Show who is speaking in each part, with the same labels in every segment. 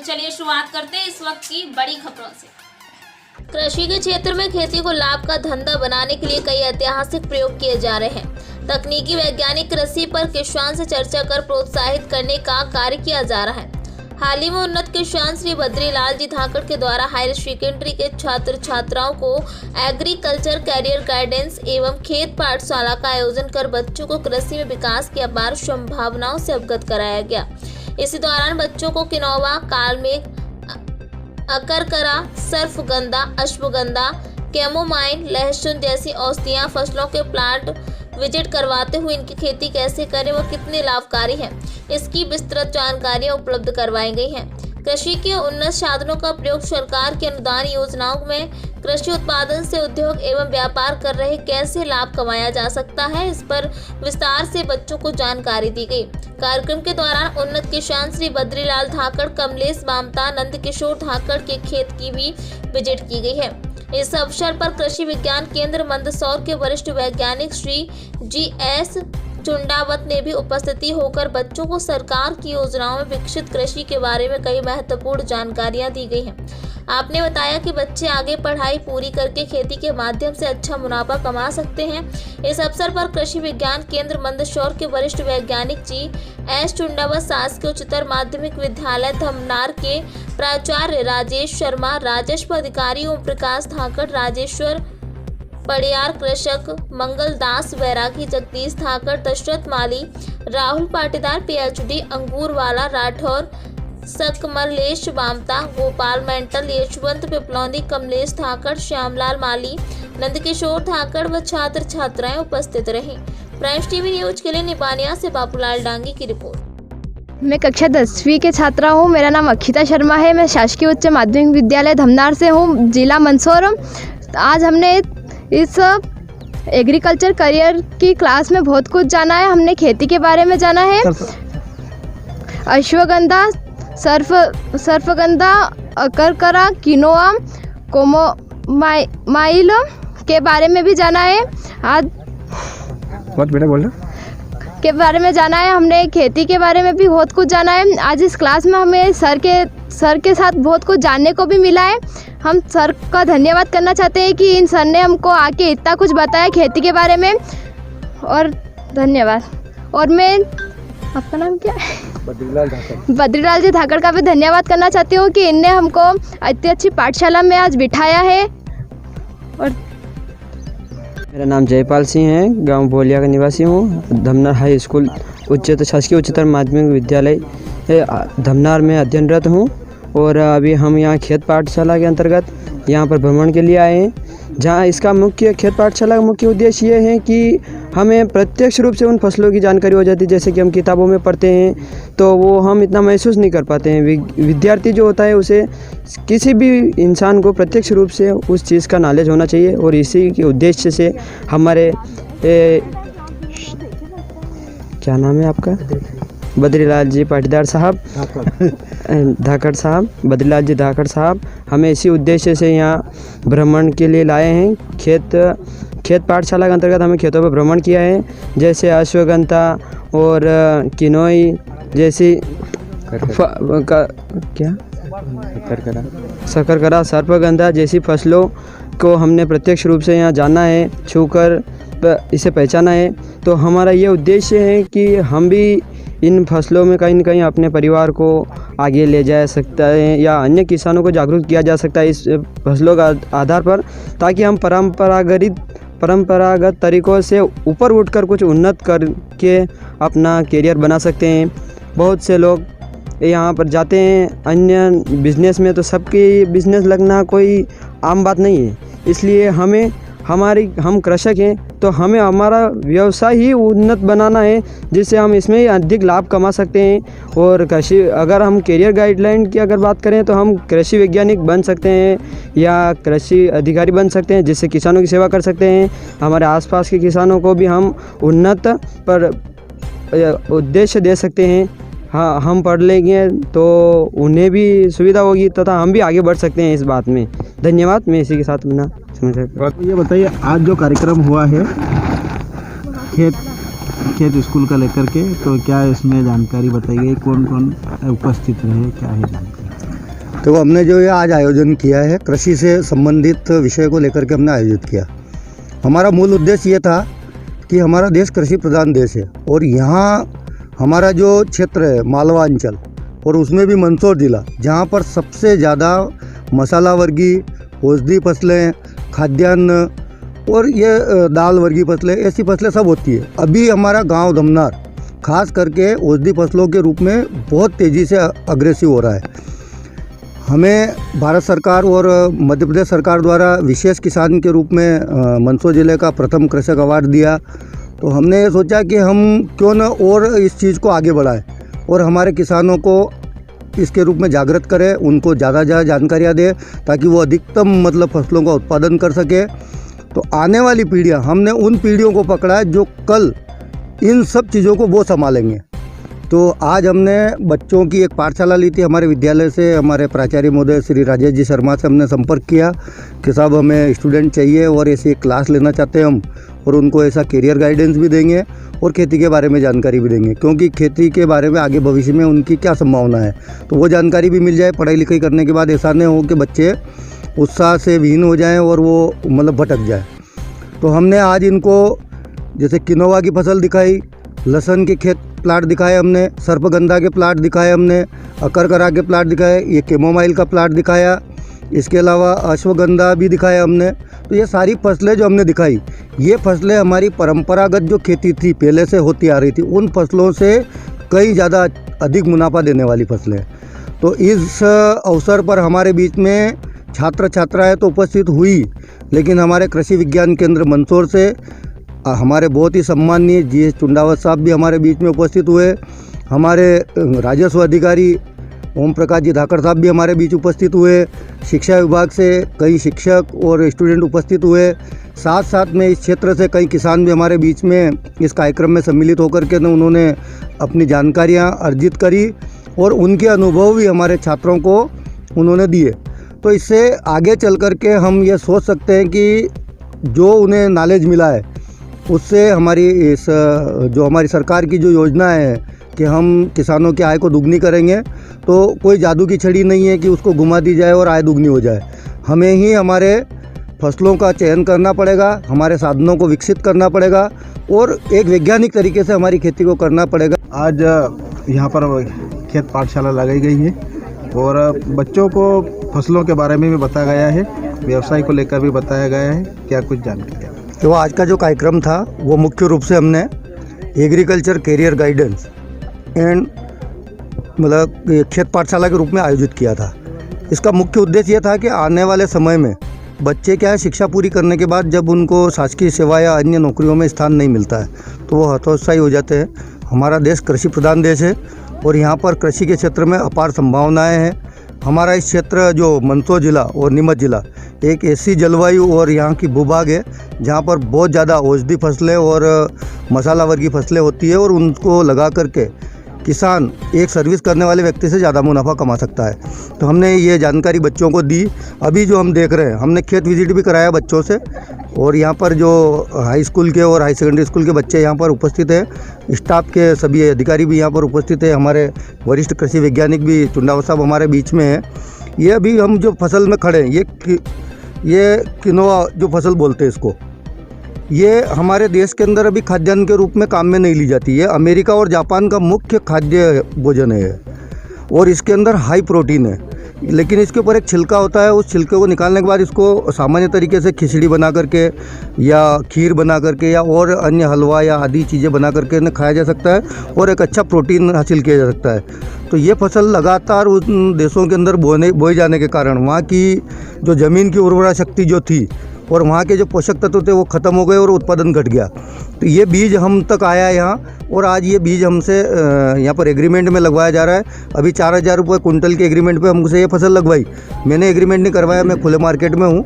Speaker 1: चलिए शुरुआत करते हैं इस वक्त की बड़ी खबरों से। कृषि के क्षेत्र में खेती को लाभ का धंधा बनाने के लिए कई ऐतिहासिक प्रयोग किए जा रहे हैं। तकनीकी वैज्ञानिक कृषि पर किसान से चर्चा कर प्रोत्साहित करने का कार्य किया जा रहा है। हाल ही में उन्नत किसान श्री बद्रीलाल जी धाकड़ के द्वारा हायर सेकेंडरी के छात्र छात्राओं को एग्रीकल्चर कैरियर गाइडेंस एवं खेत पाठशाला का आयोजन कर बच्चों को कृषि में विकास की अपार संभावनाओं से अवगत कराया गया। इसी दौरान बच्चों को किनोवा, कालमेघ, अकरकरा, सर्फगंधा, अश्वगंधा, कैमोमाइल, लहसुन जैसी औषधियां फसलों के प्लांट विजिट करवाते हुए इनकी खेती कैसे करें व कितनी लाभकारी है, इसकी विस्तृत जानकारियां उपलब्ध करवाई गई हैं। कृषि के उन्नत साधनों का प्रयोग सरकार की अनुदान योजनाओं में कृषि उत्पादन से उद्योग एवं व्यापार कर रहे कैसे लाभ कमाया जा सकता है, इस पर विस्तार से बच्चों को जानकारी दी गई। कार्यक्रम के दौरान उन्नत किसान श्री बद्रीलाल धाकड़, कमलेश बामता, नंद किशोर धाकड़ के खेत की भी विजिट की गई है। इस अवसर पर कृषि विज्ञान केंद्र मंदसौर के वरिष्ठ वैज्ञानिक श्री GS चुंडावत ने भी उपस्थिति होकर बच्चों को सरकार की योजनाओं में विकसित कृषि के बारे में कई महत्वपूर्ण जानकारियां दी गई हैं। आपने बताया कि बच्चे आगे पढ़ाई पूरी करके खेती के माध्यम से अच्छा मुनाफा कमा सकते हैं। इस अवसर पर कृषि विज्ञान केंद्र मंदसौर के वरिष्ठ वैज्ञानिक GS चुंडावत शासकीय उच्चतर माध्यमिक विद्यालय धमनार के प्राचार्य राजेश शर्मा, राजस्व अधिकारी ओम प्रकाश धाकड़, राजेश्वर पड़ियार, कृषक मंगल दास बैरागी, जगदीश धाकड़, दशरथ माली, राहुल पाटीदार, PhD अंगूरवाला राठौर, सकमलेश बामता, गोपाल मेंटल, यशवंत पिपलौदी, कमलेश धाकड़, श्यामलाल माली, नंदकिशोर धाकड़ व छात्र छात्राएं उपस्थित रहीं। प्राइम टीवी न्यूज के लिए निपानिया से बाबूलाल डांगी की रिपोर्ट।
Speaker 2: मैं कक्षा 10वीं के छात्रा हूँ। मेरा नाम अक्षिता शर्मा है। मैं शासकीय उच्च माध्यमिक विद्यालय धमनार से हूँ, जिला मंदसौर। आज हमने इस एग्रीकल्चर करियर की क्लास में बहुत कुछ जाना है। हमने खेती के बारे में जाना है, अश्वगंधा, सर्फगंधा, अकरकरा, किनोआ, कैमोमाइल के बारे में भी जाना है। आज
Speaker 3: बहुत बेटा बोल रहा
Speaker 2: के बारे में जाना है। हमने खेती के बारे में भी बहुत कुछ जाना है। आज इस क्लास में हमें सर के साथ बहुत कुछ जानने को भी मिला है। हम सर का धन्यवाद करना चाहते हैं कि इन सर ने हमको आके इतना कुछ बताया खेती के बारे में, और धन्यवाद। और मैं, आपका नाम क्या है? बद्रीलाल जी धाकड़ का भी धन्यवाद करना चाहती हूँ कि इनने हमको इतनी अच्छी पाठशाला में आज बिठाया है। और
Speaker 4: मेरा नाम जयपाल सिंह है, गांव बोलिया का निवासी हूँ। धमनार हाई स्कूल शासकीय उच्चतर माध्यमिक विद्यालय धमनार में अध्ययनरत हूँ। और अभी हम यहाँ खेत पाठशाला के अंतर्गत यहाँ पर भ्रमण के लिए आए हैं, जहाँ इसका मुख्य खेत पाठशाला का मुख्य उद्देश्य ये है कि हमें प्रत्यक्ष रूप से उन फसलों की जानकारी हो जाती है। जैसे कि हम किताबों में पढ़ते हैं तो वो हम इतना महसूस नहीं कर पाते हैं। विद्यार्थी जो होता है उसे, किसी भी इंसान को प्रत्यक्ष रूप से उस चीज़ का नॉलेज होना चाहिए। और इसी के उद्देश्य से हमारे क्या नाम है आपका? बद्रीलाल जी पाटीदार साहब, धाकड़ साहब, बद्रीलाल जी धाकड़ साहब हमें इसी उद्देश्य से यहाँ भ्रमण के लिए लाए हैं। खेत पाठशाला के अंतर्गत हमें खेतों पर भ्रमण किया है, जैसे अश्वगंधा और किनोई जैसी शकरकरा, सर्पगंधा जैसी फसलों को हमने प्रत्यक्ष रूप से यहाँ जाना है, छूकर इसे पहचाना है। तो हमारा ये उद्देश्य है कि हम भी इन फसलों में कहीं न कहीं अपने परिवार को आगे ले जा सकता है, या अन्य किसानों को जागरूक किया जा सकता है इस फसलों का आधार पर, ताकि हम परंपरागत तरीक़ों से ऊपर उठकर कुछ उन्नत करके अपना करियर बना सकते हैं। बहुत से लोग यहाँ पर जाते हैं अन्य बिजनेस में, तो सबकी बिजनेस लगना कोई आम बात नहीं है। इसलिए हम कृषक हैं तो हमें हमारा व्यवसाय ही उन्नत बनाना है, जिससे हम इसमें अधिक लाभ कमा सकते हैं। और अगर हम करियर गाइडलाइन की अगर बात करें तो हम कृषि वैज्ञानिक बन सकते हैं या कृषि अधिकारी बन सकते हैं, जिससे किसानों की सेवा कर सकते हैं। हमारे आसपास के किसानों को भी हम उन्नत पर उद्देश्य दे सकते हैं। हाँ, हम पढ़ लेंगे तो उन्हें भी सुविधा होगी तथा हम भी आगे बढ़ सकते हैं इस बात में। धन्यवाद। मैं इसी के साथ अपना
Speaker 3: ये बताइए, आज जो कार्यक्रम हुआ है खेत स्कूल का लेकर के, तो क्या इसमें जानकारी बताई गई? कौन कौन उपस्थित रहे, क्या है जानकारी?
Speaker 5: तो हमने जो ये आज आयोजन किया है, कृषि से संबंधित विषय को लेकर के हमने आयोजित किया। हमारा मूल उद्देश्य ये था कि हमारा देश कृषि प्रधान देश है और यहाँ हमारा जो क्षेत्र है मालवा अंचल और उसमें भी मंदसौर जिला, जहाँ पर सबसे ज़्यादा मसाला वर्गीय, औषधि फसलें, खाद्यान्न और ये दाल वर्गीय फसलें, ऐसी फसलें सब होती है। अभी हमारा गांव धमनार खास करके औषधि फसलों के रूप में बहुत तेज़ी से अग्रेसिव हो रहा है। हमें भारत सरकार और मध्य प्रदेश सरकार द्वारा विशेष किसान के रूप में मंदसौर जिले का प्रथम कृषक अवार्ड दिया। तो हमने ये सोचा कि हम क्यों न और इस चीज़ को आगे बढ़ाएं और हमारे किसानों को इसके रूप में जागृत करें, उनको ज़्यादा जानकारियाँ दें ताकि वो अधिकतम मतलब फसलों का उत्पादन कर सके। तो आने वाली पीढ़ियाँ, हमने उन पीढ़ियों को पकड़ा है जो कल इन सब चीज़ों को वो संभालेंगे। तो आज हमने बच्चों की एक पाठशाला ली थी हमारे विद्यालय से। हमारे प्राचार्य महोदय श्री राजेश जी शर्मा से हमने संपर्क किया कि साहब हमें स्टूडेंट चाहिए और ऐसी क्लास लेना चाहते हैं हम, और उनको ऐसा करियर गाइडेंस भी देंगे और खेती के बारे में जानकारी भी देंगे, क्योंकि खेती के बारे में आगे भविष्य में उनकी क्या संभावना है, तो वो जानकारी भी मिल जाए। पढ़ाई लिखाई करने के बाद ऐसा नहीं हो कि बच्चे उत्साह से विहीन हो जाएँ और वो मतलब भटक जाए। तो हमने आज इनको जैसे किनोवा की फसल दिखाई, लहसुन के खेत प्लाट दिखाए हमने, सर्पगंधा के प्लाट दिखाए हमने, अकरकरा के प्लाट दिखाए, ये कैमोमाइल का प्लाट दिखाया, इसके अलावा अश्वगंधा भी दिखाया हमने। तो ये सारी फसलें जो हमने दिखाई, ये फसलें हमारी परंपरागत जो खेती थी पहले से होती आ रही थी, उन फसलों से कई ज़्यादा अधिक मुनाफा देने वाली फसलें। तो इस अवसर पर हमारे बीच में छात्र छात्राएँ तो उपस्थित हुई, लेकिन हमारे कृषि विज्ञान केंद्र मंदसौर से हमारे बहुत ही सम्माननीय जी चुंडावत साहब भी हमारे बीच में उपस्थित हुए। हमारे राजस्व अधिकारी ओम प्रकाश जी धाकड़ साहब भी हमारे बीच उपस्थित हुए। शिक्षा विभाग से कई शिक्षक और स्टूडेंट उपस्थित हुए। साथ साथ में इस क्षेत्र से कई किसान भी हमारे बीच में इस कार्यक्रम में सम्मिलित होकर के उन्होंने अपनी जानकारियाँ अर्जित करी और उनके अनुभव भी हमारे छात्रों को उन्होंने दिए। तो इससे आगे चल कर के हम ये सोच सकते हैं कि जो उन्हें नॉलेज मिला है उससे हमारी इस जो हमारी सरकार की जो योजना है कि हम किसानों की आय को दुगनी करेंगे, तो कोई जादू की छड़ी नहीं है कि उसको घुमा दी जाए और आय दुगनी हो जाए। हमें ही हमारे फसलों का चयन करना पड़ेगा, हमारे साधनों को विकसित करना पड़ेगा और एक वैज्ञानिक तरीके से हमारी खेती को करना पड़ेगा।
Speaker 3: आज यहाँ पर खेत पाठशाला लगाई गई है और बच्चों को फसलों के बारे में भी बताया गया है, व्यवसाय को लेकर भी बताया गया है। क्या कुछ जानकारी?
Speaker 5: तो आज का जो कार्यक्रम था वो मुख्य रूप से हमने एग्रीकल्चर करियर गाइडेंस एंड मतलब खेत पाठशाला के रूप में आयोजित किया था। इसका मुख्य उद्देश्य ये था कि आने वाले समय में बच्चे क्या है, शिक्षा पूरी करने के बाद जब उनको शासकीय सेवा या अन्य नौकरियों में स्थान नहीं मिलता है तो वो हतोत्साही हो जाते हैं। हमारा देश कृषि प्रधान देश है और यहाँ पर कृषि के क्षेत्र में अपार संभावनाएँ हैं। हमारा इस क्षेत्र जो मंदसौर जिला और नीमच जिला एक ऐसी जलवायु और यहाँ की भूभाग है जहाँ पर बहुत ज़्यादा औषधि फसलें और मसाला वर्गीय फसलें होती है और उनको लगा करके किसान एक सर्विस करने वाले व्यक्ति से ज़्यादा मुनाफा कमा सकता है। तो हमने ये जानकारी बच्चों को दी। अभी जो हम देख रहे हैं, हमने खेत विजिट भी कराया बच्चों से और यहाँ पर जो हाई स्कूल के और हाई सेकेंडरी स्कूल के बच्चे यहाँ पर उपस्थित हैं, स्टाफ के सभी अधिकारी भी यहाँ पर उपस्थित है, हमारे वरिष्ठ कृषि वैज्ञानिक भी चुंडावत साहब हमारे बीच में हैं। ये अभी हम जो फसल में खड़े हैं, ये किनोवा जो फसल बोलते हैं इसको, ये हमारे देश के अंदर अभी खाद्यान्न के रूप में काम में नहीं ली जाती है। अमेरिका और जापान का मुख्य खाद्य भोजन है और इसके अंदर हाई प्रोटीन है, लेकिन इसके ऊपर एक छिलका होता है। उस छिलके को निकालने के बाद इसको सामान्य तरीके से खिचड़ी बना करके या खीर बना करके या और अन्य हलवा या आदि चीज़ें बना करके इन्हें खाया जा सकता है और एक अच्छा प्रोटीन हासिल किया जा सकता है। तो ये फसल लगातार उन देशों के अंदर बोए जाने के कारण वहाँ की जो ज़मीन की उर्वरा शक्ति जो थी और वहाँ के जो पोषक तत्व थे वो ख़त्म हो गए और उत्पादन घट गया। तो ये बीज हम तक आया यहाँ और आज ये बीज हमसे यहाँ पर एग्रीमेंट में लगवाया जा रहा है। अभी 4,000 रुपये कुंटल के एग्रीमेंट पे हमसे ये फसल लगवाई। मैंने एग्रीमेंट नहीं करवाया, मैं खुले मार्केट में हूँ।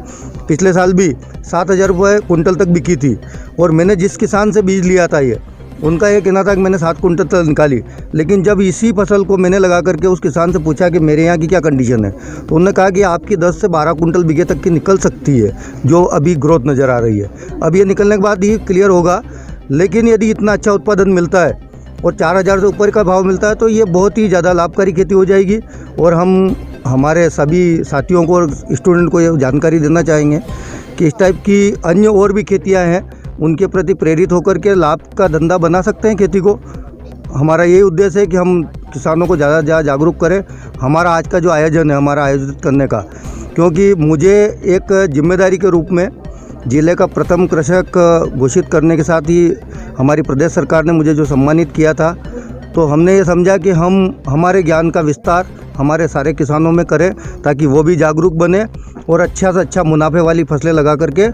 Speaker 5: पिछले साल भी 7,000 रुपये कुंटल तक बिकी थी और मैंने जिस किसान से बीज लिया था ये उनका ये कहना था कि मैंने 7 कुंटल तक निकाली। लेकिन जब इसी फसल को मैंने लगा करके उस किसान से पूछा कि मेरे यहाँ की क्या कंडीशन है, तो उन्होंने कहा कि आपकी 10 से 12 कुंटल बीघे तक की निकल सकती है, जो अभी ग्रोथ नज़र आ रही है। अब ये निकलने के बाद ही क्लियर होगा। लेकिन यदि इतना अच्छा उत्पादन मिलता है और 4,000 से ऊपर का भाव मिलता है तो ये बहुत ही ज़्यादा लाभकारी खेती हो जाएगी और हम हमारे सभी साथियों को और स्टूडेंट को ये जानकारी देना चाहेंगे कि इस टाइप की अन्य और भी खेतियां हैं, उनके प्रति प्रेरित होकर के लाभ का धंधा बना सकते हैं खेती को। हमारा यही उद्देश्य है कि हम किसानों को ज़्यादा से ज़्यादा जागरूक करें। हमारा आज का जो आयोजन है, हमारा आयोजित करने का, क्योंकि मुझे एक जिम्मेदारी के रूप में जिले का प्रथम कृषक घोषित करने के साथ ही हमारी प्रदेश सरकार ने मुझे जो सम्मानित किया था, तो हमने ये समझा कि हम हमारे ज्ञान का विस्तार हमारे सारे किसानों में करें ताकि वो भी जागरूक बने और अच्छा से अच्छा मुनाफे वाली फसलें लगा करके